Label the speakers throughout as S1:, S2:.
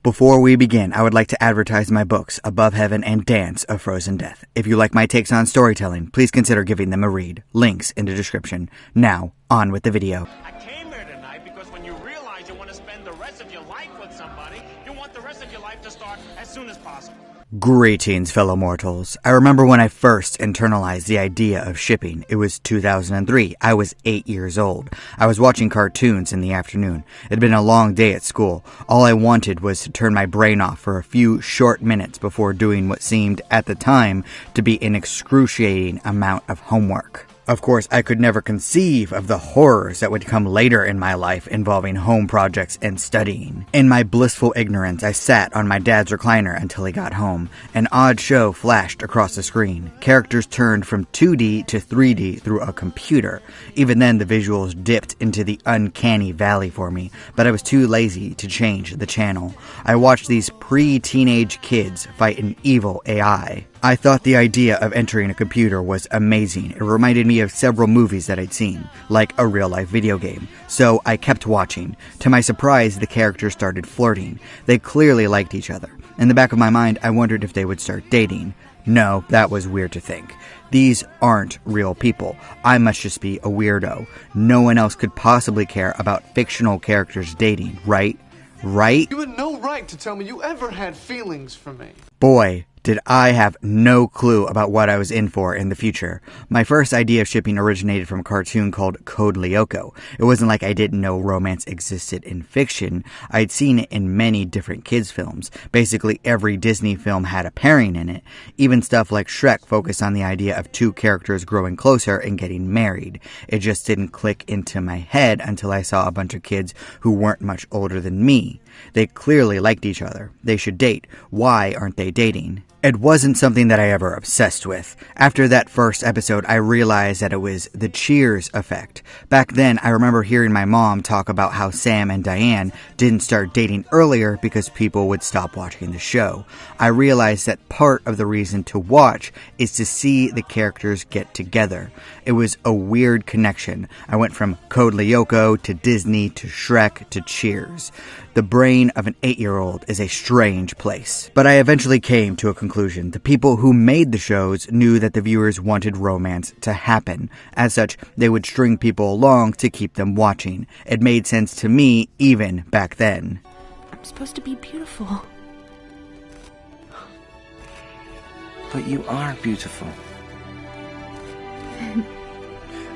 S1: Before we begin, I would like to advertise my books, Above Heaven and Dance of Frozen Death. If you like my takes on storytelling, please consider giving them a read. Links in the description. Now, on with the video.
S2: I came here tonight because when you realize you want to spend the rest of your life with somebody, you want the rest of your life to start as soon as possible.
S1: Greetings, fellow mortals. I remember when I first internalized the idea of shipping. It was 2003. I was 8 years old. I was watching cartoons in the afternoon. It had been a long day at school. All I wanted was to turn my brain off for a few short minutes before doing what seemed, at the time, to be an excruciating amount of homework. Of course, I could never conceive of the horrors that would come later in my life involving home projects and studying. In my blissful ignorance, I sat on my dad's recliner until he got home. An odd show flashed across the screen. Characters turned from 2D to 3D through a computer. Even then, the visuals dipped into the uncanny valley for me, but I was too lazy to change the channel. I watched these pre-teenage kids fight an evil AI. I thought the idea of entering a computer was amazing. It reminded me of several movies that I'd seen, like a real-life video game. So I kept watching. To my surprise, the characters started flirting. They clearly liked each other. In the back of my mind, I wondered if they would start dating. No, that was weird to think. These aren't real people. I must just be a weirdo. No one else could possibly care about fictional characters dating, right? Right?
S3: You had no right to tell me you ever had feelings for me.
S1: Boy, did I have no clue about what I was in for in the future. My first idea of shipping originated from a cartoon called Code Lyoko. It wasn't like I didn't know romance existed in fiction. I'd seen it in many different kids' films. Basically, every Disney film had a pairing in it. Even stuff like Shrek focused on the idea of two characters growing closer and getting married. It just didn't click into my head until I saw a bunch of kids who weren't much older than me. They clearly liked each other. They should date. Why aren't they dating? It wasn't something that I ever obsessed with. After that first episode, I realized that it was the Cheers effect. Back then, I remember hearing my mom talk about how Sam and Diane didn't start dating earlier because people would stop watching the show. I realized that part of the reason to watch is to see the characters get together. It was a weird connection. I went from Code Lyoko to Disney to Shrek to Cheers. The brain of an 8-year-old is a strange place. But I eventually came to a conclusion. The people who made the shows knew that the viewers wanted romance to happen. As such, they would string people along to keep them watching. It made sense to me even back then.
S4: I'm supposed to be beautiful.
S5: But you are beautiful.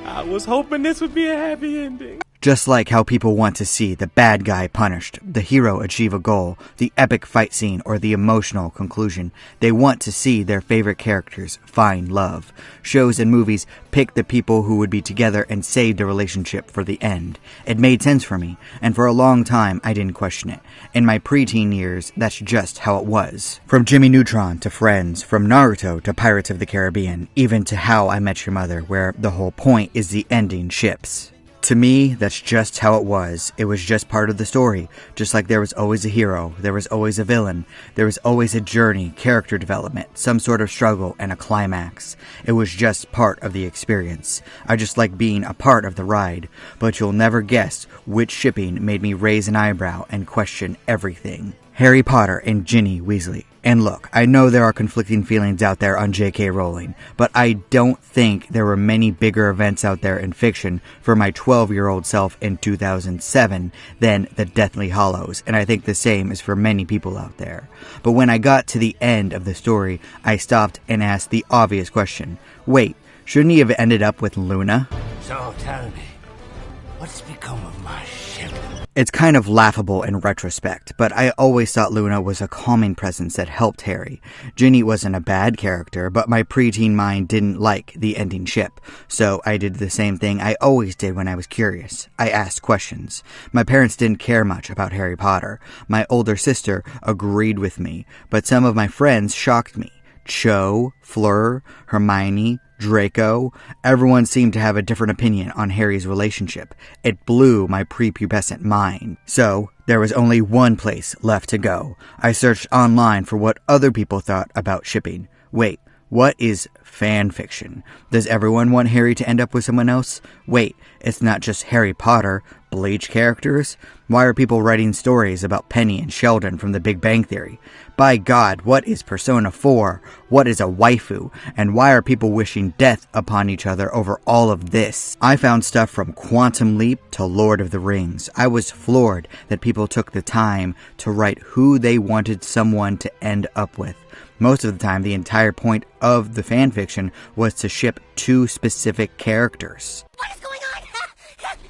S2: I was hoping this would be a happy ending.
S1: Just like how people want to see the bad guy punished, the hero achieve a goal, the epic fight scene, or the emotional conclusion, they want to see their favorite characters find love. Shows and movies pick the people who would be together and save the relationship for the end. It made sense for me, and for a long time I didn't question it. In my preteen years, that's just how it was. From Jimmy Neutron to Friends, from Naruto to Pirates of the Caribbean, even to How I Met Your Mother, where the whole point is the ending ships. To me, that's just how it was. It was just part of the story. Just like there was always a hero, there was always a villain, there was always a journey, character development, some sort of struggle, and a climax. It was just part of the experience. I just like being a part of the ride. But you'll never guess which shipping made me raise an eyebrow and question everything. Harry Potter and Ginny Weasley. And look, I know there are conflicting feelings out there on J.K. Rowling, but I don't think there were many bigger events out there in fiction for my 12-year-old self in 2007 than the Deathly Hallows, and I think the same is for many people out there. But when I got to the end of the story, I stopped and asked the obvious question. Wait, shouldn't he have ended up with Luna?
S5: So tell me, what's become of my ship?
S1: It's kind of laughable in retrospect, but I always thought Luna was a calming presence that helped Harry. Ginny wasn't a bad character, but my preteen mind didn't like the ending ship. So I did the same thing I always did when I was curious. I asked questions. My parents didn't care much about Harry Potter. My older sister agreed with me, but some of my friends shocked me. Cho, Fleur, Hermione, Draco, everyone seemed to have a different opinion on Harry's relationship. It blew my prepubescent mind. So, there was only one place left to go. I searched online for what other people thought about shipping. Wait, What is fan fiction? Does everyone want Harry to end up with someone else? Wait, it's not just Harry Potter. Bleach characters? Why are people writing stories about Penny and Sheldon from The Big Bang Theory? By God, what is Persona 4? What is a waifu? And why are people wishing death upon each other over all of this? I found stuff from Quantum Leap to Lord of the Rings. I was floored that people took the time to write who they wanted someone to end up with. Most of the time, the entire point of the fanfiction was to ship two specific characters.
S6: What is going on?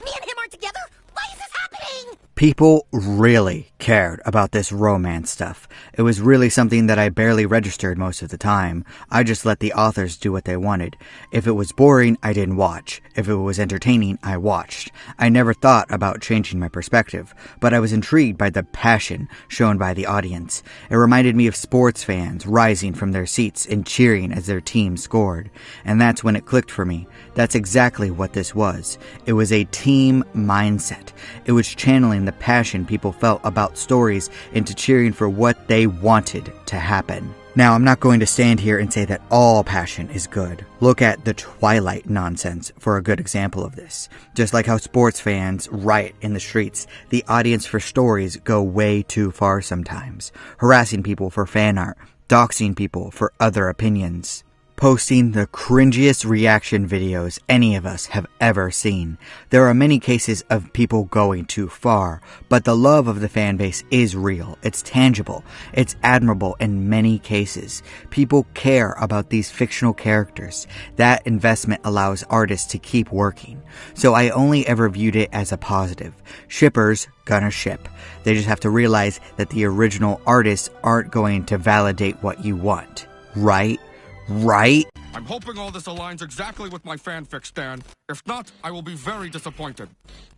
S6: Me and him are together? Why is this happening?
S1: People really cared about this romance stuff. It was really something that I barely registered most of the time. I just let the authors do what they wanted. If it was boring, I didn't watch. If it was entertaining, I watched. I never thought about changing my perspective, but I was intrigued by the passion shown by the audience. It reminded me of sports fans rising from their seats and cheering as their team scored. And that's when it clicked for me. That's exactly what this was. It was a team mindset. It was channeling the passion people felt about stories into cheering for what they wanted to happen. Now, I'm not going to stand here and say that all passion is good. Look at the Twilight nonsense for a good example of this. Just like how sports fans riot in the streets, the audience for stories go way too far sometimes, harassing people for fan art, doxing people for other opinions, posting the cringiest reaction videos any of us have ever seen. There are many cases of people going too far, but the love of the fan base is real. It's tangible. It's admirable in many cases. People care about these fictional characters. That investment allows artists to keep working. So I only ever viewed it as a positive. Shippers gonna ship. They just have to realize that the original artists aren't going to validate what you want. Right? Right?
S7: I'm hoping all this aligns exactly with my fanfic, Stan. If not, I will be very disappointed.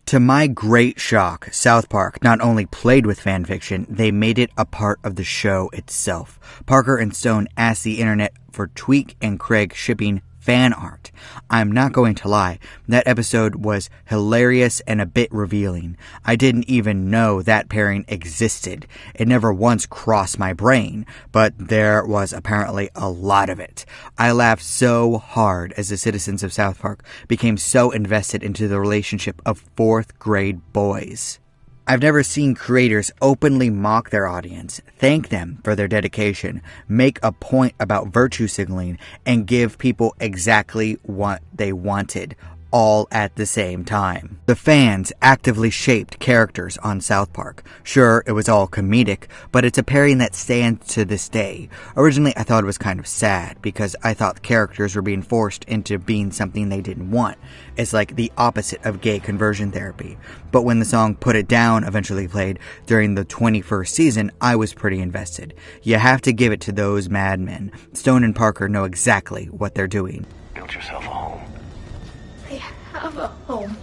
S1: To my great shock, South Park not only played with fanfiction, they made it a part of the show itself. Parker and Stone asked the internet for Tweek and Craig shipping fan art. I'm not going to lie, that episode was hilarious and a bit revealing. I didn't even know that pairing existed. It never once crossed my brain, but there was apparently a lot of it. I laughed so hard as the citizens of South Park became so invested into the relationship of fourth grade boys. I've never seen creators openly mock their audience, thank them for their dedication, make a point about virtue signaling, and give people exactly what they wanted, all at the same time. The fans actively shaped characters on South Park. Sure, it was all comedic, but it's a pairing that stands to this day. Originally, I thought it was kind of sad, because I thought the characters were being forced into being something they didn't want. It's like the opposite of gay conversion therapy. But when the song Put It Down eventually played during the 21st season, I was pretty invested. You have to give it to those madmen. Stone and Parker know exactly what they're doing.
S5: Build yourself a home.
S4: I have a home.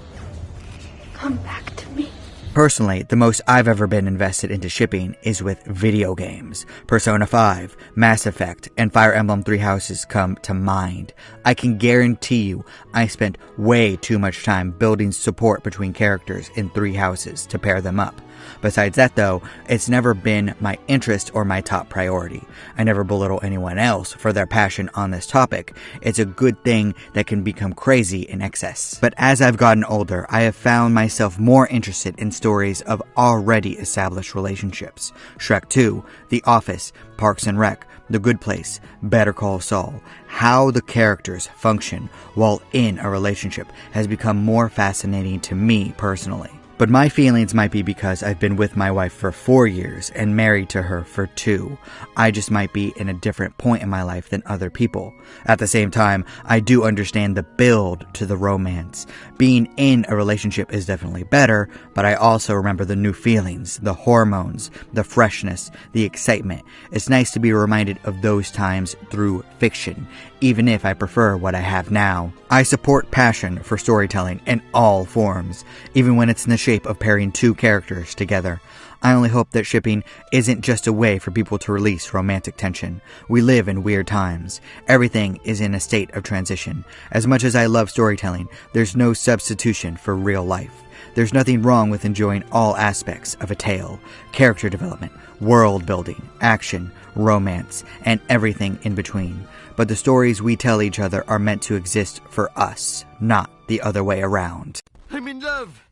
S4: Come back to me.
S1: Personally, the most I've ever been invested into shipping is with video games. Persona 5, Mass Effect, and Fire Emblem Three Houses come to mind. I can guarantee you I spent way too much time building support between characters in Three Houses to pair them up. Besides that though, it's never been my interest or my top priority. I never belittle anyone else for their passion on this topic. It's a good thing that can become crazy in excess. But as I've gotten older, I have found myself more interested in stories of already established relationships. Shrek 2, The Office, Parks and Rec, The Good Place, Better Call Saul. How the characters function while in a relationship has become more fascinating to me personally. But my feelings might be because I've been with my wife for 4 years and married to her for 2. I just might be in a different point in my life than other people. At the same time, I do understand the build to the romance. Being in a relationship is definitely better, but I also remember the new feelings, the hormones, the freshness, the excitement. It's nice to be reminded of those times through fiction, even if I prefer what I have now. I support passion for storytelling in all forms, even when it's in the shape of pairing two characters together. I only hope that shipping isn't just a way for people to release romantic tension. We live in weird times. Everything is in a state of transition. As much as I love storytelling, there's no substitution for real life. There's nothing wrong with enjoying all aspects of a tale. Character development, world building, action, romance, and everything in between. But the stories we tell each other are meant to exist for us, not the other way around.
S5: I'm in love,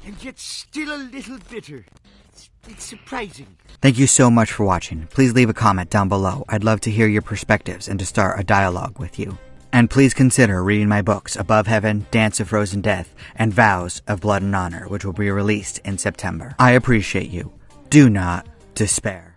S5: and yet still a little bitter. It's surprising.
S1: Thank you so much for watching. Please leave a comment down below. I'd love to hear your perspectives and to start a dialogue with you. And please consider reading my books, Above Heaven, Dance of Frozen Death, and Vows of Blood and Honor, which will be released in September. I appreciate you. Do not despair.